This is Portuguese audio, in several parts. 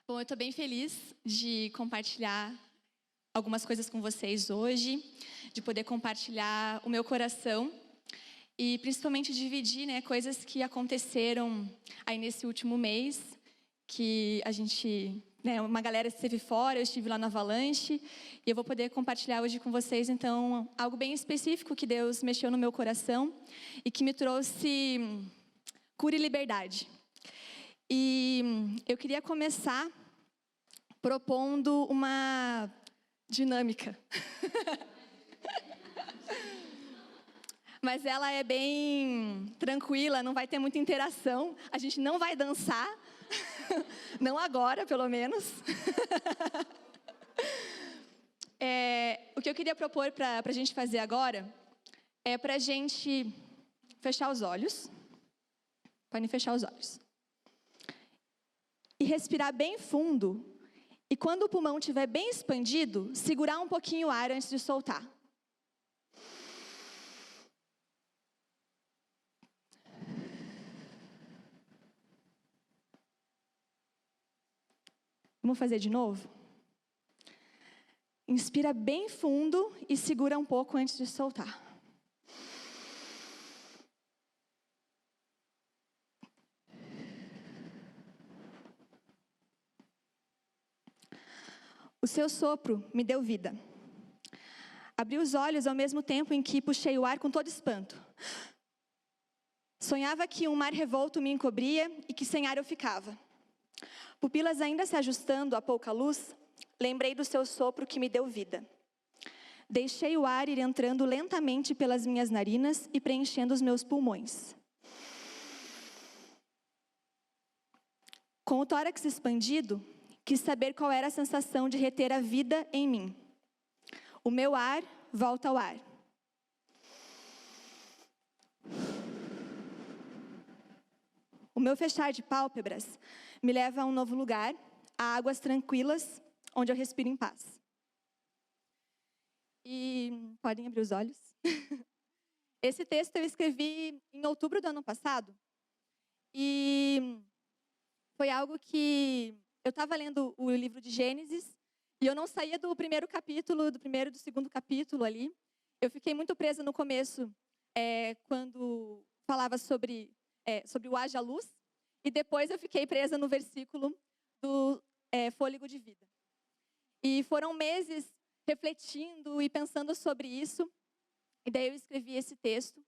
Bom, eu estou bem feliz de compartilhar algumas coisas com vocês hoje, de poder compartilhar o meu coração e principalmente dividir, coisas que aconteceram aí nesse último mês, que a gente, uma galera esteve fora, eu estive lá no Avalanche e eu vou poder compartilhar hoje com vocês, então, algo bem específico que Deus mexeu no meu coração e que me trouxe cura e liberdade. E eu queria começar propondo uma dinâmica. Mas ela é bem tranquila, não vai ter muita interação. A gente não vai dançar. Não agora, pelo menos. O que eu queria propor para a gente fazer agora é para a gente fechar os olhos. Podem fechar os olhos. E respirar bem fundo. E quando o pulmão estiver bem expandido, segurar um pouquinho o ar antes de soltar. Vamos fazer de novo? Inspira bem fundo e segura um pouco antes de soltar. O seu sopro me deu vida. Abri os olhos ao mesmo tempo em que puxei o ar com todo espanto. Sonhava que um mar revolto me encobria e que sem ar eu ficava. Pupilas ainda se ajustando a pouca luz, lembrei do seu sopro que me deu vida. Deixei o ar ir entrando lentamente pelas minhas narinas e preenchendo os meus pulmões. Com o tórax expandido, quis saber qual era a sensação de reter a vida em mim. O meu ar volta ao ar. O meu fechar de pálpebras me leva a um novo lugar, a águas tranquilas, onde eu respiro em paz. E podem abrir os olhos. Esse texto eu escrevi em outubro do ano passado. E foi algo que eu estava lendo o livro de Gênesis e eu não saía do primeiro capítulo, do primeiro e do segundo capítulo ali. Eu fiquei muito presa no começo, quando falava sobre o haja luz. E depois eu fiquei presa no versículo do fôlego de vida. E foram meses refletindo e pensando sobre isso. E daí eu escrevi esse texto.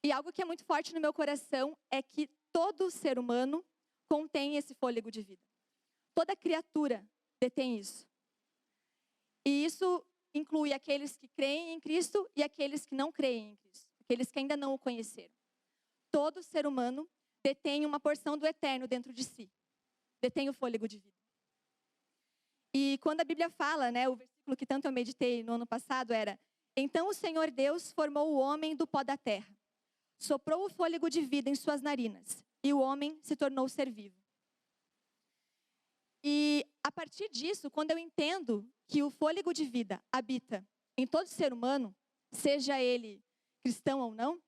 E algo que é muito forte no meu coração é que todo ser humano contém esse fôlego de vida. Toda criatura detém isso. E isso inclui aqueles que creem em Cristo e aqueles que não creem em Cristo. Aqueles que ainda não o conheceram. Todo ser humano detém uma porção do eterno dentro de si. Detém o fôlego de vida. E quando a Bíblia fala, o versículo que tanto eu meditei no ano passado era: então o Senhor Deus formou o homem do pó da terra. Soprou o fôlego de vida em suas narinas. E o homem se tornou ser vivo. E a partir disso, quando eu entendo que o fôlego de vida habita em todo ser humano, seja ele cristão ou não,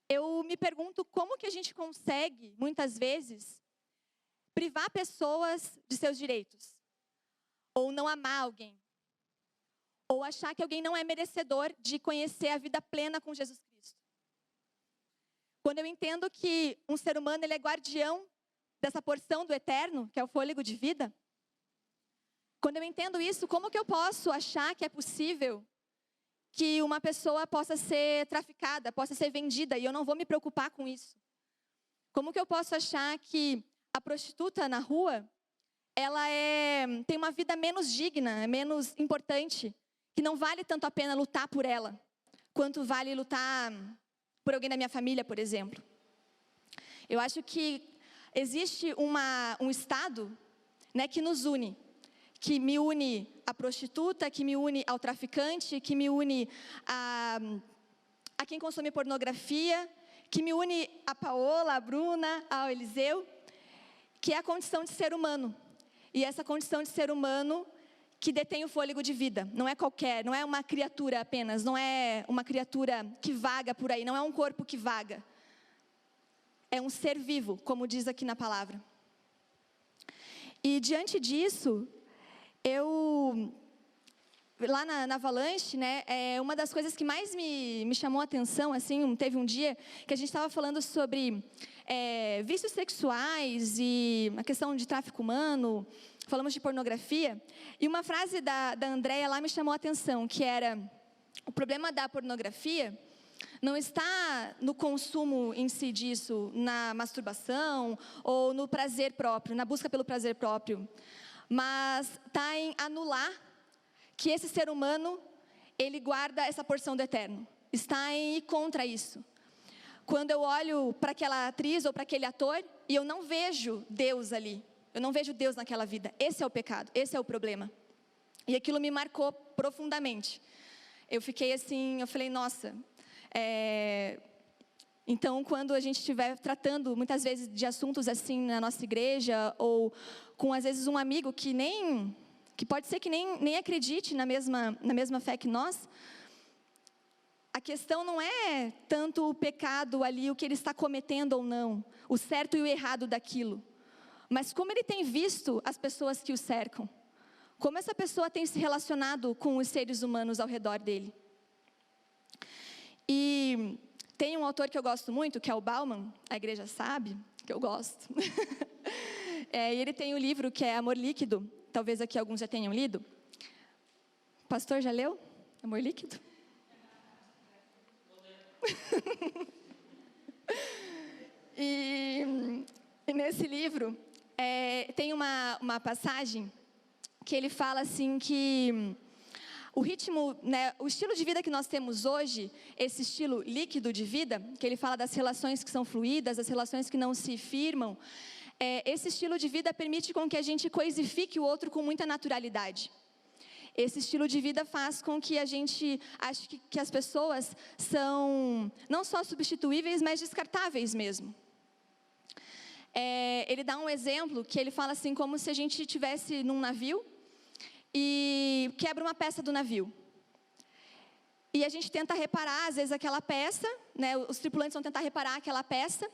eu me pergunto como que a gente consegue, muitas vezes, privar pessoas de seus direitos. Ou não amar alguém. Ou achar que alguém não é merecedor de conhecer a vida plena com Jesus Cristo. Quando eu entendo que um ser humano ele é guardião dessa porção do eterno, que é o fôlego de vida. Quando eu entendo isso, como que eu posso achar que é possível que uma pessoa possa ser traficada, possa ser vendida, e eu não vou me preocupar com isso? Como que eu posso achar que a prostituta na rua, ela tem uma vida menos digna, menos importante, que não vale tanto a pena lutar por ela, quanto vale lutar por alguém da minha família, por exemplo? Eu acho que existe um estado, que nos une, que me une à prostituta, que me une ao traficante, que me une a quem consome pornografia, que me une a Paola, a Bruna, ao Eliseu, que é a condição de ser humano. E essa condição de ser humano que detém o fôlego de vida. Não é qualquer, não é uma criatura apenas, não é uma criatura que vaga por aí, não é um corpo que vaga. É um ser vivo, como diz aqui na palavra. E diante disso, lá na Avalanche, né, uma das coisas que mais me chamou a atenção, assim, teve um dia que a gente estava falando sobre vícios sexuais e a questão de tráfico humano, falamos de pornografia, e uma frase da Andréia lá me chamou a atenção, que era: o problema da pornografia não está no consumo em si disso, na masturbação ou no prazer próprio, na busca pelo prazer próprio, mas está em anular que esse ser humano, ele guarda essa porção do eterno. Está em ir contra isso. Quando eu olho para aquela atriz ou para aquele ator e eu não vejo Deus ali, eu não vejo Deus naquela vida, esse é o pecado, esse é o problema. E aquilo me marcou profundamente. Eu fiquei assim, eu falei, nossa, então quando a gente estiver tratando muitas vezes de assuntos assim na nossa igreja, ou com às vezes um amigo que pode ser que nem acredite na mesma fé que nós, a questão não é tanto o pecado ali, o que ele está cometendo ou não, o certo e o errado daquilo, mas como ele tem visto as pessoas que o cercam, como essa pessoa tem se relacionado com os seres humanos ao redor dele. E tem um autor que eu gosto muito, que é o Bauman, a igreja sabe que eu gosto. E ele tem um livro que é Amor Líquido, talvez aqui alguns já tenham lido. O pastor já leu? Amor Líquido? E nesse livro tem uma passagem que ele fala assim que o ritmo, né, o estilo de vida que nós temos hoje, esse estilo líquido de vida, que ele fala das relações que são fluídas, das relações que não se firmam, esse estilo de vida permite com que a gente coisifique o outro com muita naturalidade. Esse estilo de vida faz com que a gente ache que as pessoas são não só substituíveis, mas descartáveis mesmo. Ele dá um exemplo que ele fala assim, como se a gente estivesse num navio e quebra uma peça do navio. E a gente tenta reparar, às vezes, aquela peça, né, os tripulantes vão tentar reparar aquela peça,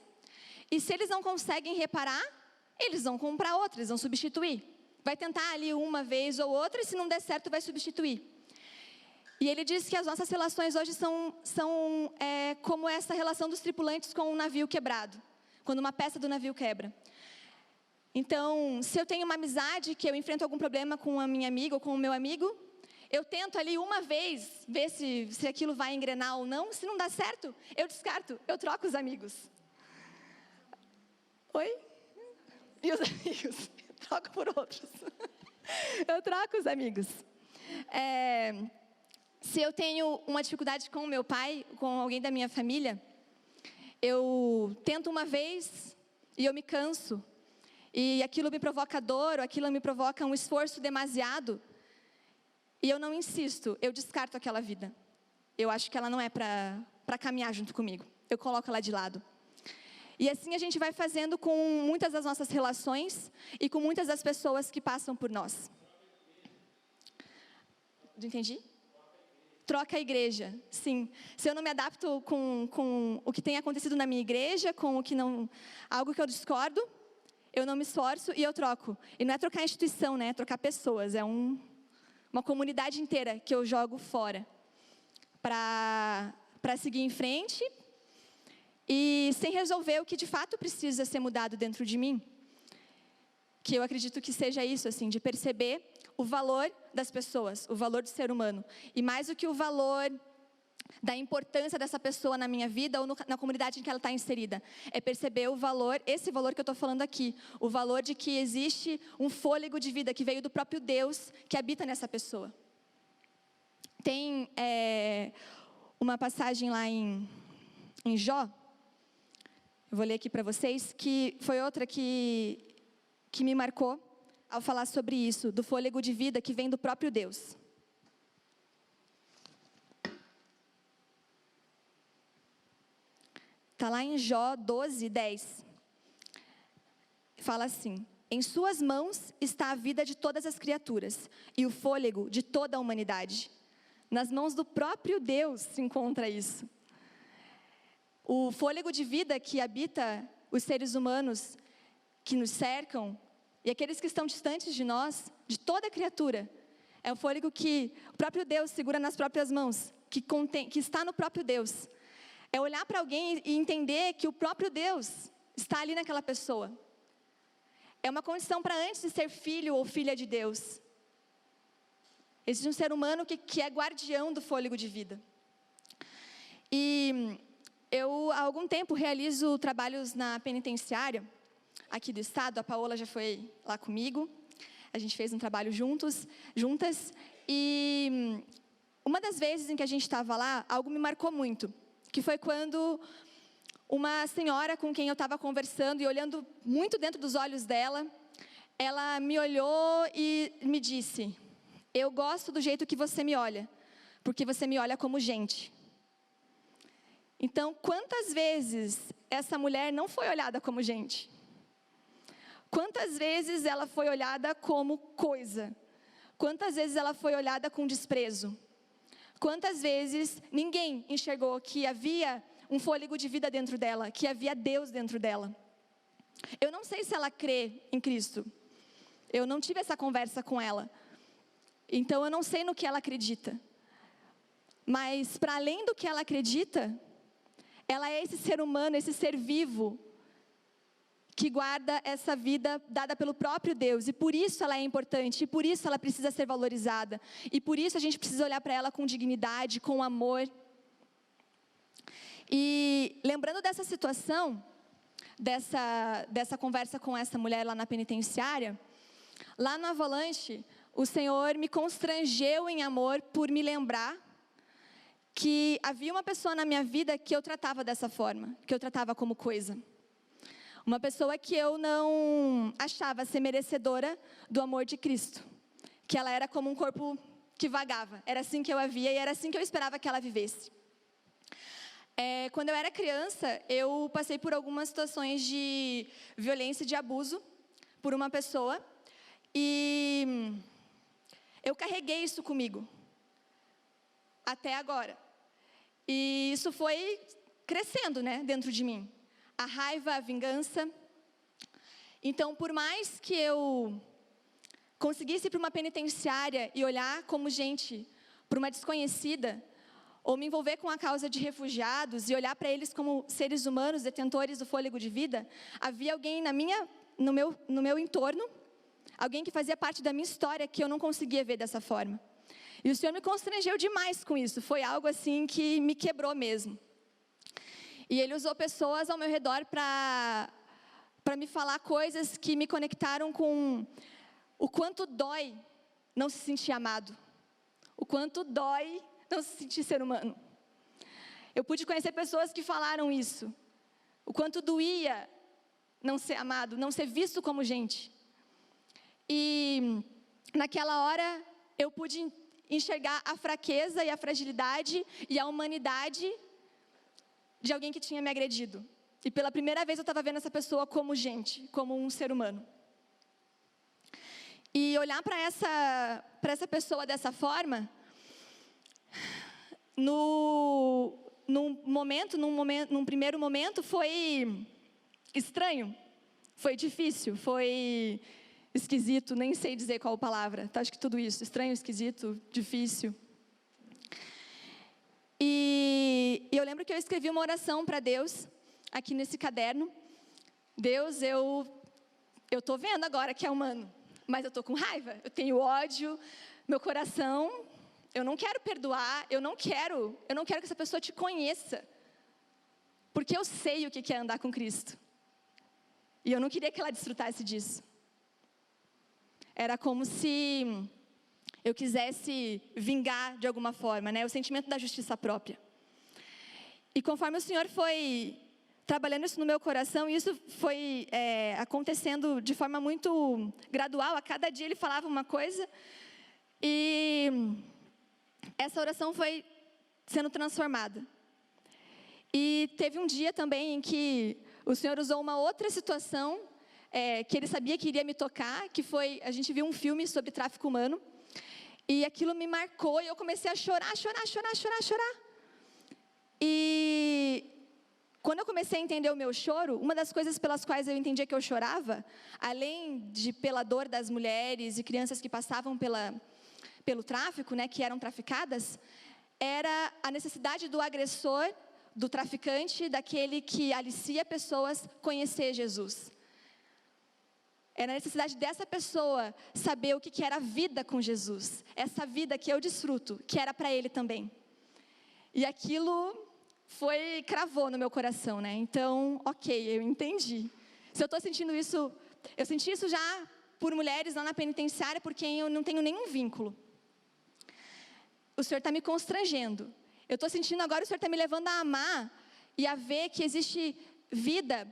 e se eles não conseguem reparar, eles vão comprar outra, eles vão substituir. Vai tentar ali uma vez ou outra, e se não der certo, vai substituir. E ele diz que as nossas relações hoje são como essa relação dos tripulantes com um navio quebrado, quando uma peça do navio quebra. Então, se eu tenho uma amizade, que eu enfrento algum problema com a minha amiga ou com o meu amigo, eu tento ali uma vez, ver se aquilo vai engrenar ou não. Se não dá certo, eu descarto, eu troco os amigos. Oi? E os amigos? Troco por outros. Eu troco os amigos. Se eu tenho uma dificuldade com o meu pai, com alguém da minha família, eu tento uma vez e eu me canso. E aquilo me provoca dor, ou aquilo me provoca um esforço demasiado. E eu não insisto, eu descarto aquela vida. Eu acho que ela não é para caminhar junto comigo. Eu coloco ela de lado. E assim a gente vai fazendo com muitas das nossas relações e com muitas das pessoas que passam por nós. Entendi? Troca a igreja, sim. Se eu não me adapto com o que tem acontecido na minha igreja, com o que não, algo que eu discordo, eu não me esforço e eu troco. E não é trocar a instituição, né? É trocar pessoas. É uma comunidade inteira que eu jogo fora para seguir em frente e sem resolver o que de fato precisa ser mudado dentro de mim. Que eu acredito que seja isso, assim, de perceber o valor das pessoas, o valor do ser humano. E mais do que o valor da importância dessa pessoa na minha vida ou na comunidade em que ela está inserida. É perceber o valor, esse valor que eu estou falando aqui. O valor de que existe um fôlego de vida que veio do próprio Deus que habita nessa pessoa. Tem uma passagem lá em Jó, eu vou ler aqui para vocês, que foi outra que me marcou ao falar sobre isso, do fôlego de vida que vem do próprio Deus. Está lá em Jó 12, 10. Fala assim: em suas mãos está a vida de todas as criaturas e o fôlego de toda a humanidade. Nas mãos do próprio Deus se encontra isso. O fôlego de vida que habita os seres humanos que nos cercam e aqueles que estão distantes de nós, de toda criatura. É o fôlego que o próprio Deus segura nas próprias mãos, que está no próprio Deus. É olhar para alguém e entender que o próprio Deus está ali naquela pessoa. É uma condição para antes de ser filho ou filha de Deus. Existe um ser humano que é guardião do fôlego de vida. E eu, há algum tempo, realizo trabalhos na penitenciária, aqui do estado. A Paola já foi lá comigo. A gente fez um trabalho juntas. E uma das vezes em que a gente estava lá, algo me marcou muito. Que foi quando uma senhora com quem eu estava conversando e olhando muito dentro dos olhos dela, ela me olhou e me disse: eu gosto do jeito que você me olha, porque você me olha como gente. Então, quantas vezes essa mulher não foi olhada como gente? Quantas vezes ela foi olhada como coisa? Quantas vezes ela foi olhada com desprezo? Quantas vezes ninguém enxergou que havia um fôlego de vida dentro dela, que havia Deus dentro dela? Eu não sei se ela crê em Cristo. Eu não tive essa conversa com ela. Então eu não sei no que ela acredita. Mas para além do que ela acredita, ela é esse ser humano, esse ser vivo, que guarda essa vida dada pelo próprio Deus. E por isso ela é importante, e por isso ela precisa ser valorizada. E por isso a gente precisa olhar para ela com dignidade, com amor. E lembrando dessa situação, dessa conversa com essa mulher lá na penitenciária, lá no Avalanche, o Senhor me constrangeu em amor por me lembrar que havia uma pessoa na minha vida que eu tratava dessa forma, que eu tratava como coisa. Uma pessoa que eu não achava ser merecedora do amor de Cristo. Que ela era como um corpo que vagava. Era assim que eu a via e era assim que eu esperava que ela vivesse. Quando eu era criança, eu passei por algumas situações de violência e de abuso por uma pessoa. E eu carreguei isso comigo. Até agora. E isso foi crescendo, né, dentro de mim. A raiva, a vingança. Então, por mais que eu conseguisse ir para uma penitenciária e olhar como gente, para uma desconhecida, ou me envolver com a causa de refugiados e olhar para eles como seres humanos, detentores do fôlego de vida, havia alguém no meu entorno, alguém que fazia parte da minha história que eu não conseguia ver dessa forma. E o Senhor me constrangeu demais com isso, foi algo assim que me quebrou mesmo. E Ele usou pessoas ao meu redor para me falar coisas que me conectaram com o quanto dói não se sentir amado. O quanto dói não se sentir ser humano. Eu pude conhecer pessoas que falaram isso. O quanto doía não ser amado, não ser visto como gente. E naquela hora eu pude enxergar a fraqueza e a fragilidade e a humanidade de alguém que tinha me agredido. E pela primeira vez eu estava vendo essa pessoa como gente, como um ser humano. E olhar para essa pessoa dessa forma, num primeiro momento foi estranho, foi difícil, foi esquisito, nem sei dizer qual palavra, tá? Acho que tudo isso, estranho, esquisito, difícil. E eu lembro que eu escrevi uma oração para Deus, aqui nesse caderno. Deus, eu estou vendo agora que é humano, mas eu estou com raiva, eu tenho ódio, meu coração, eu não quero perdoar, eu não quero que essa pessoa te conheça, porque eu sei o que é andar com Cristo. E eu não queria que ela desfrutasse disso. Era como se eu quisesse vingar de alguma forma, né? O sentimento da justiça própria. E conforme o Senhor foi trabalhando isso no meu coração, e isso foi acontecendo de forma muito gradual, a cada dia Ele falava uma coisa, e essa oração foi sendo transformada. E teve um dia também em que o Senhor usou uma outra situação, que Ele sabia que iria me tocar, que foi, a gente viu um filme sobre tráfico humano, e aquilo me marcou, e eu comecei a chorar. E quando eu comecei a entender o meu choro, uma das coisas pelas quais eu entendia que eu chorava, além de pela dor das mulheres e crianças que passavam pelo tráfico, né, que eram traficadas, era a necessidade do agressor, do traficante, daquele que alicia pessoas, conhecer Jesus. Era a necessidade dessa pessoa saber o que era a vida com Jesus. Essa vida que eu desfruto, que era para ele também. E aquilo cravou no meu coração, né? Então, ok, eu entendi. Se eu estou sentindo isso, eu senti isso já por mulheres lá na penitenciária, por quem eu não tenho nenhum vínculo. O Senhor está me constrangendo. Eu estou sentindo agora o Senhor está me levando a amar e a ver que existe vida,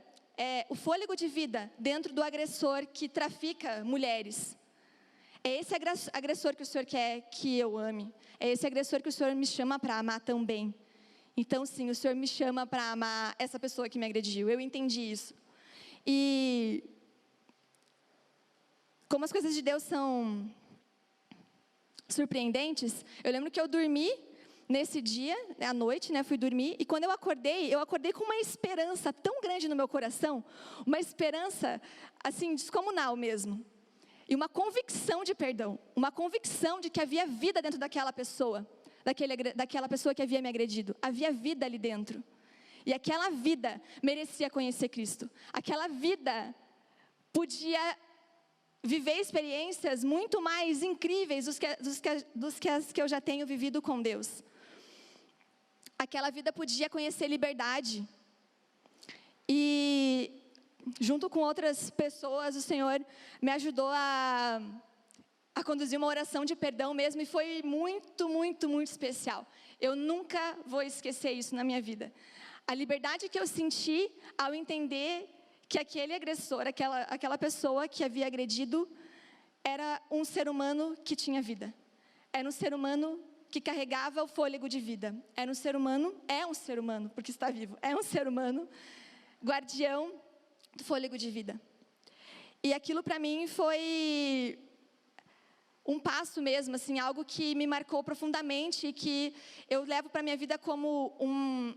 o fôlego de vida dentro do agressor que trafica mulheres. É esse agressor que o Senhor quer que eu ame. É esse agressor que o Senhor me chama para amar também. Então, sim, o Senhor me chama para amar essa pessoa que me agrediu. Eu entendi isso. E como as coisas de Deus são surpreendentes, eu lembro que eu dormi nesse dia, à noite, né, fui dormir, e quando eu acordei com uma esperança tão grande no meu coração, uma esperança, assim, descomunal mesmo. E uma convicção de perdão, uma convicção de que havia vida dentro daquela pessoa. Daquela pessoa que havia me agredido. Havia vida ali dentro. E aquela vida merecia conhecer Cristo. Aquela vida podia viver experiências muito mais incríveis dos que as que eu já tenho vivido com Deus. Aquela vida podia conhecer liberdade. E junto com outras pessoas, o Senhor me ajudou a conduzir uma oração de perdão mesmo, e foi muito, muito, muito especial. Eu nunca vou esquecer isso na minha vida. A liberdade que eu senti ao entender que aquele agressor, aquela pessoa que havia agredido, era um ser humano que tinha vida. Era um ser humano que carregava o fôlego de vida. Era um ser humano, porque está vivo. É um ser humano, guardião do fôlego de vida. E aquilo para mim foi um passo mesmo, assim, algo que me marcou profundamente e que eu levo para a minha vida como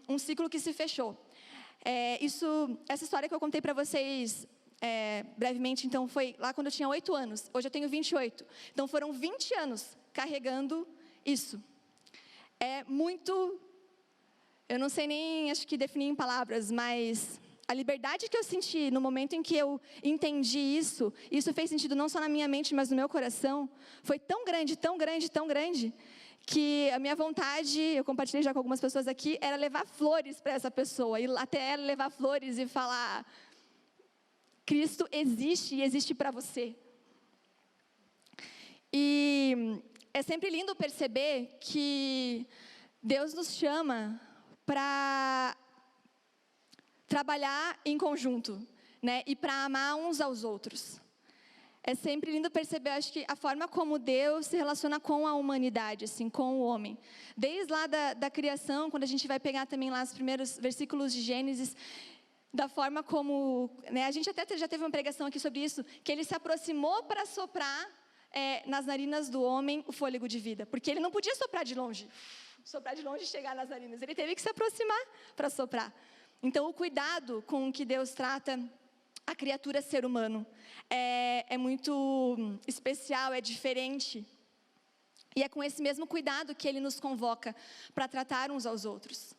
um ciclo que se fechou. Essa história que eu contei para vocês brevemente, então, foi lá quando eu tinha 8 anos. Hoje eu tenho 28. Então, foram 20 anos carregando isso. É muito, eu não sei nem, acho que definir em palavras, mas a liberdade que eu senti no momento em que eu entendi isso fez sentido não só na minha mente, mas no meu coração, foi tão grande, tão grande, tão grande, que a minha vontade, eu compartilhei já com algumas pessoas aqui, era levar flores para essa pessoa, ir até ela levar flores e falar: Cristo existe e existe para você. E é sempre lindo perceber que Deus nos chama para trabalhar em conjunto, né? E para amar uns aos outros. É sempre lindo perceber, acho que a forma como Deus se relaciona com a humanidade, assim, com o homem. Desde lá da criação, quando a gente vai pegar também lá os primeiros versículos de Gênesis, da forma como, né, a gente até já teve uma pregação aqui sobre isso, que ele se aproximou para soprar nas narinas do homem o fôlego de vida, porque ele não podia soprar de longe e chegar nas narinas, ele teve que se aproximar para soprar. Então, o cuidado com que Deus trata a criatura ser humano é muito especial, é diferente. E é com esse mesmo cuidado que Ele nos convoca para tratar uns aos outros.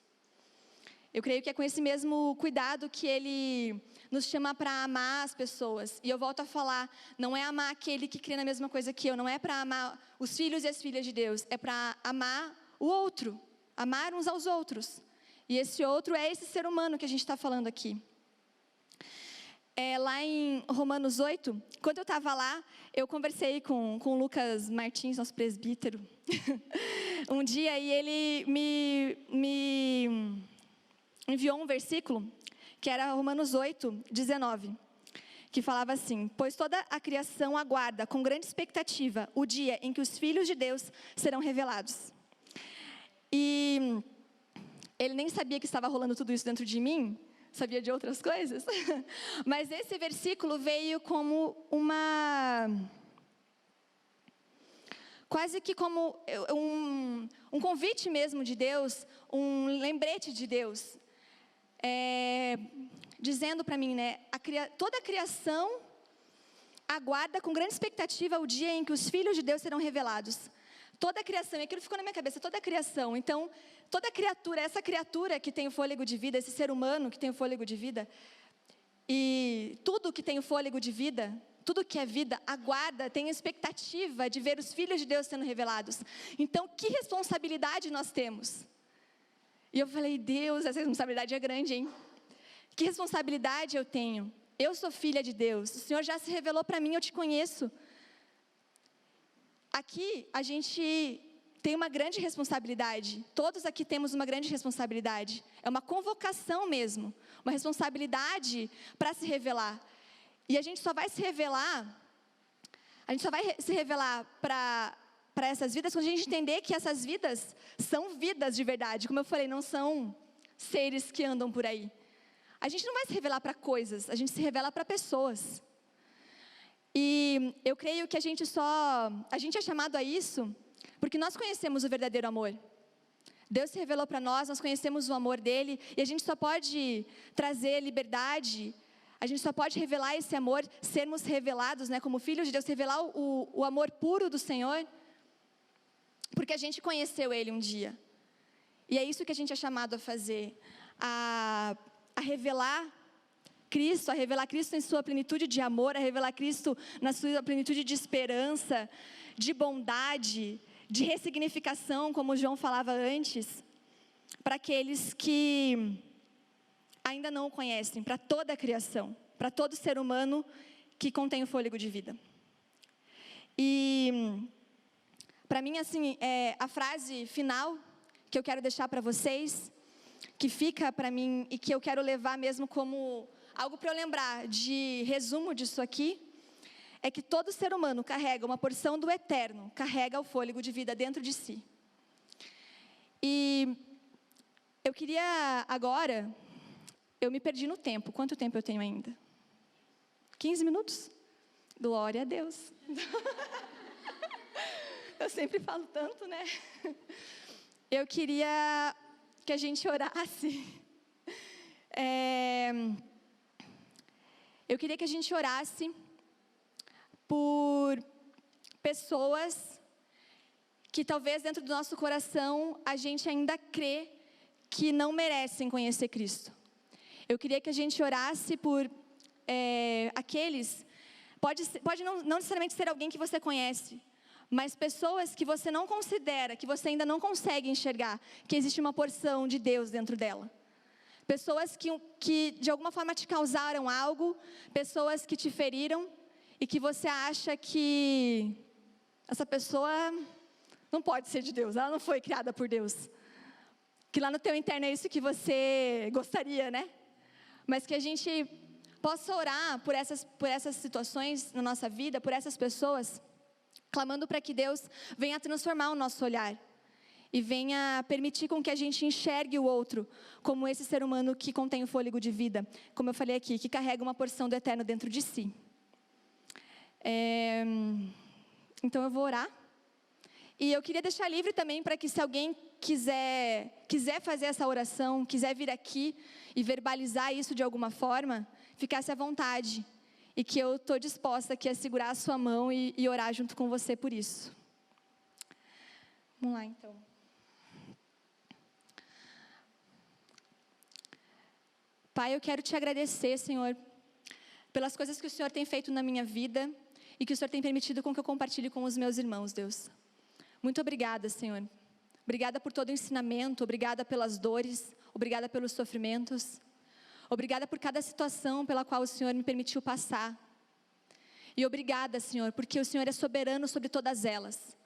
Eu creio que é com esse mesmo cuidado que Ele nos chama para amar as pessoas. E eu volto a falar, não é amar aquele que crê na mesma coisa que eu, não é para amar os filhos e as filhas de Deus, é para amar o outro, amar uns aos outros. E esse outro é esse ser humano que a gente está falando aqui. Lá em Romanos 8, quando eu estava lá, eu conversei com o Lucas Martins, nosso presbítero, um dia, e ele me enviou um versículo, que era Romanos 8, 19, que falava assim: pois toda a criação aguarda com grande expectativa o dia em que os filhos de Deus serão revelados. E ele nem sabia que estava rolando tudo isso dentro de mim, sabia de outras coisas, mas esse versículo veio como quase que como um convite mesmo de Deus, um lembrete de Deus. dizendo para mim, né, toda a criação aguarda com grande expectativa o dia em que os filhos de Deus serão revelados. Toda a criação, e aquilo ficou na minha cabeça, toda a criação. Então, toda criatura, essa criatura que tem o fôlego de vida, esse ser humano que tem o fôlego de vida, e tudo que tem o fôlego de vida, tudo que é vida, aguarda, tem expectativa de ver os filhos de Deus sendo revelados. Então, que responsabilidade nós temos? E eu falei, Deus, essa responsabilidade é grande, hein? Que responsabilidade eu tenho? Eu sou filha de Deus, o Senhor já se revelou para mim, eu te conheço. Aqui, a gente tem uma grande responsabilidade. Todos aqui temos uma grande responsabilidade. É uma convocação mesmo. Uma responsabilidade para se revelar. E a gente só vai se revelar para essas vidas quando a gente entender que essas vidas são vidas de verdade. Como eu falei, não são seres que andam por aí. A gente não vai se revelar para coisas, a gente se revela para pessoas. E eu creio que a gente é chamado a isso porque nós conhecemos o verdadeiro amor. Deus se revelou para nós conhecemos o amor dele, e a gente só pode trazer liberdade, a gente só pode revelar esse amor, sermos revelados, né, como filhos de Deus, revelar o amor puro do Senhor, porque a gente conheceu ele um dia. E é isso que a gente é chamado a fazer, a revelar Cristo em sua plenitude de amor, a revelar Cristo na sua plenitude de esperança, de bondade, de ressignificação, como o João falava antes, para aqueles que ainda não o conhecem, para toda a criação, para todo ser humano que contém o fôlego de vida. E, para mim, assim, a frase final que eu quero deixar para vocês, que fica para mim e que eu quero levar mesmo como algo para eu lembrar de resumo disso aqui, é que todo ser humano carrega uma porção do eterno, carrega o fôlego de vida dentro de si. E eu queria agora, eu me perdi no tempo, quanto tempo eu tenho ainda? 15 minutos? Glória a Deus. Eu sempre falo tanto, né? Eu queria que a gente orasse. Eu queria que a gente orasse por pessoas que talvez dentro do nosso coração a gente ainda crê que não merecem conhecer Cristo. Eu queria que a gente orasse por aqueles, pode não necessariamente ser alguém que você conhece, mas pessoas que você não considera, que você ainda não consegue enxergar, que existe uma porção de Deus dentro dela. Pessoas que de alguma forma te causaram algo, pessoas que te feriram e que você acha que essa pessoa não pode ser de Deus, ela não foi criada por Deus. Que lá no teu interno é isso que você gostaria, né? Mas que a gente possa orar por essas situações na nossa vida, por essas pessoas, clamando para que Deus venha transformar o nosso olhar. E venha permitir com que a gente enxergue o outro como esse ser humano que contém o fôlego de vida, como eu falei aqui, que carrega uma porção do eterno dentro de si. Então eu vou orar. E eu queria deixar livre também para que se alguém quiser fazer essa oração, quiser vir aqui e verbalizar isso de alguma forma, ficasse à vontade. E que eu estou disposta aqui a segurar a sua mão e orar junto com você por isso. Vamos lá então. Pai, eu quero te agradecer, Senhor, pelas coisas que o Senhor tem feito na minha vida e que o Senhor tem permitido com que eu compartilhe com os meus irmãos, Deus. Muito obrigada, Senhor. Obrigada por todo o ensinamento, obrigada pelas dores, obrigada pelos sofrimentos. Obrigada por cada situação pela qual o Senhor me permitiu passar. E obrigada, Senhor, porque o Senhor é soberano sobre todas elas.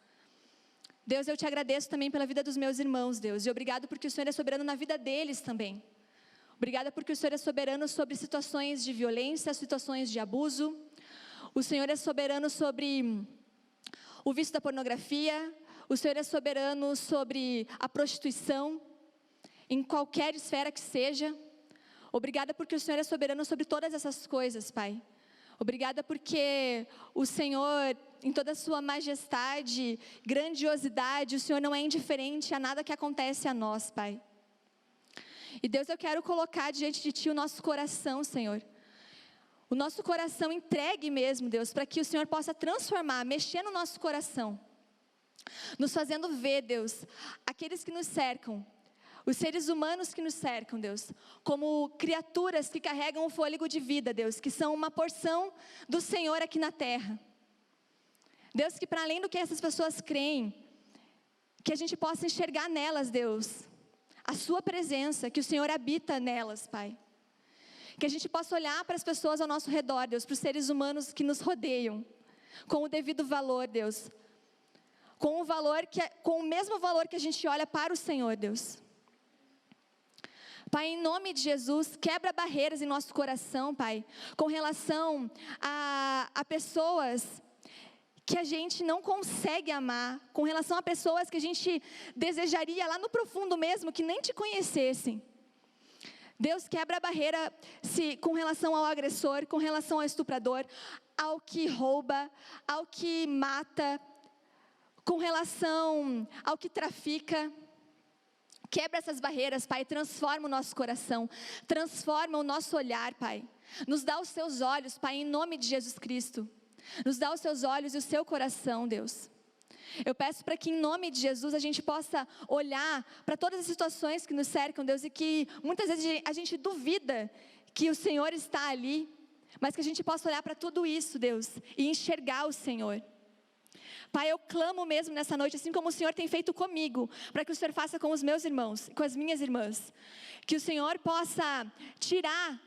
Deus, eu te agradeço também pela vida dos meus irmãos, Deus. E obrigado porque o Senhor é soberano na vida deles também. Obrigada porque o Senhor é soberano sobre situações de violência, situações de abuso. O Senhor é soberano sobre o vício da pornografia. O Senhor é soberano sobre a prostituição, em qualquer esfera que seja. Obrigada porque o Senhor é soberano sobre todas essas coisas, Pai. Obrigada porque o Senhor, em toda a sua majestade, grandiosidade, o Senhor não é indiferente a nada que acontece a nós, Pai. E Deus, eu quero colocar diante de Ti o nosso coração, Senhor. O nosso coração entregue mesmo, Deus, para que o Senhor possa transformar, mexer no nosso coração. Nos fazendo ver, Deus, aqueles que nos cercam, os seres humanos que nos cercam, Deus, como criaturas que carregam o fôlego de vida, Deus, que são uma porção do Senhor aqui na terra. Deus, que para além do que essas pessoas creem, que a gente possa enxergar nelas, Deus, a Sua presença, que o Senhor habita nelas, Pai. Que a gente possa olhar para as pessoas ao nosso redor, Deus, para os seres humanos que nos rodeiam, com o devido valor, Deus. Com o mesmo valor que a gente olha para o Senhor, Deus. Pai, em nome de Jesus, quebra barreiras em nosso coração, Pai, com relação a pessoas que a gente não consegue amar, com relação a pessoas que a gente desejaria lá no profundo mesmo, que nem te conhecessem. Deus, quebra a barreira com relação ao agressor, com relação ao estuprador, ao que rouba, ao que mata, com relação ao que trafica. Quebra essas barreiras, Pai, transforma o nosso coração, transforma o nosso olhar, Pai. Nos dá os Seus olhos, Pai, em nome de Jesus Cristo. Nos dá os Seus olhos e o Seu coração, Deus. Eu peço para que em nome de Jesus a gente possa olhar para todas as situações que nos cercam, Deus, e que muitas vezes a gente duvida que o Senhor está ali, mas que a gente possa olhar para tudo isso, Deus, e enxergar o Senhor. Pai, eu clamo mesmo nessa noite, assim como o Senhor tem feito comigo, para que o Senhor faça com os meus irmãos, com as minhas irmãs, que o Senhor possa tirar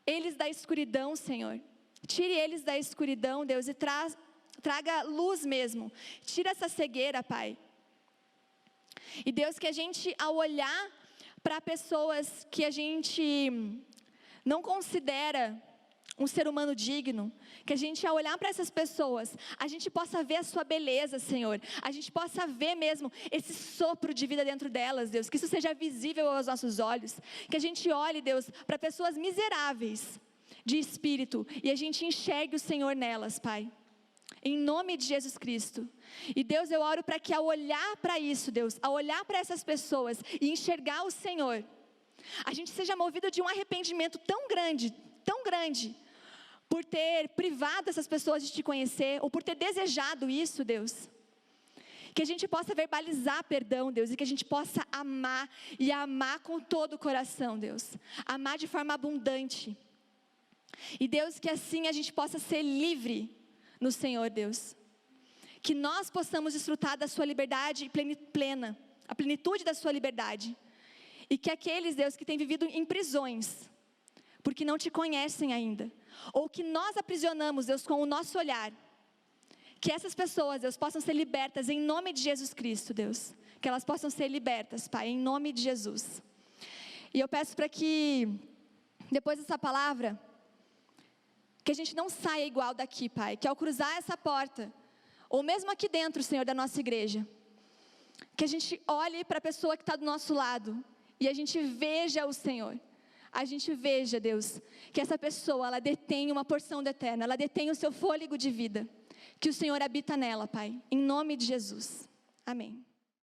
eles da escuridão, Senhor. Tire eles da escuridão, Deus, e traga luz mesmo. Tira essa cegueira, Pai. E Deus, que a gente, ao olhar para pessoas que a gente não considera um ser humano digno, que a gente, ao olhar para essas pessoas, a gente possa ver a Sua beleza, Senhor. A gente possa ver mesmo esse sopro de vida dentro delas, Deus. Que isso seja visível aos nossos olhos. Que a gente olhe, Deus, para pessoas miseráveis de espírito e a gente enxergue o Senhor nelas, Pai. Em nome de Jesus Cristo. E Deus, eu oro para que ao olhar para isso, Deus, ao olhar para essas pessoas e enxergar o Senhor, a gente seja movido de um arrependimento tão grande, por ter privado essas pessoas de Te conhecer, ou por ter desejado isso, Deus. Que a gente possa verbalizar perdão, Deus, e que a gente possa amar, e amar com todo o coração, Deus. Amar de forma abundante. E Deus, que assim a gente possa ser livre no Senhor, Deus. Que nós possamos desfrutar da Sua liberdade plena, a plenitude da Sua liberdade. E que aqueles, Deus, que têm vivido em prisões, porque não Te conhecem ainda, ou que nós aprisionamos, Deus, com o nosso olhar, que essas pessoas, Deus, possam ser libertas em nome de Jesus Cristo, Deus. Que elas possam ser libertas, Pai, em nome de Jesus. E eu peço para que, depois dessa palavra, que a gente não saia igual daqui, Pai, que ao cruzar essa porta, ou mesmo aqui dentro, Senhor, da nossa igreja, que a gente olhe para a pessoa que está do nosso lado, e a gente veja o Senhor. A gente veja, Deus, que essa pessoa, ela detém uma porção do eterno, ela detém o Seu fôlego de vida, que o Senhor habita nela, Pai, em nome de Jesus. Amém.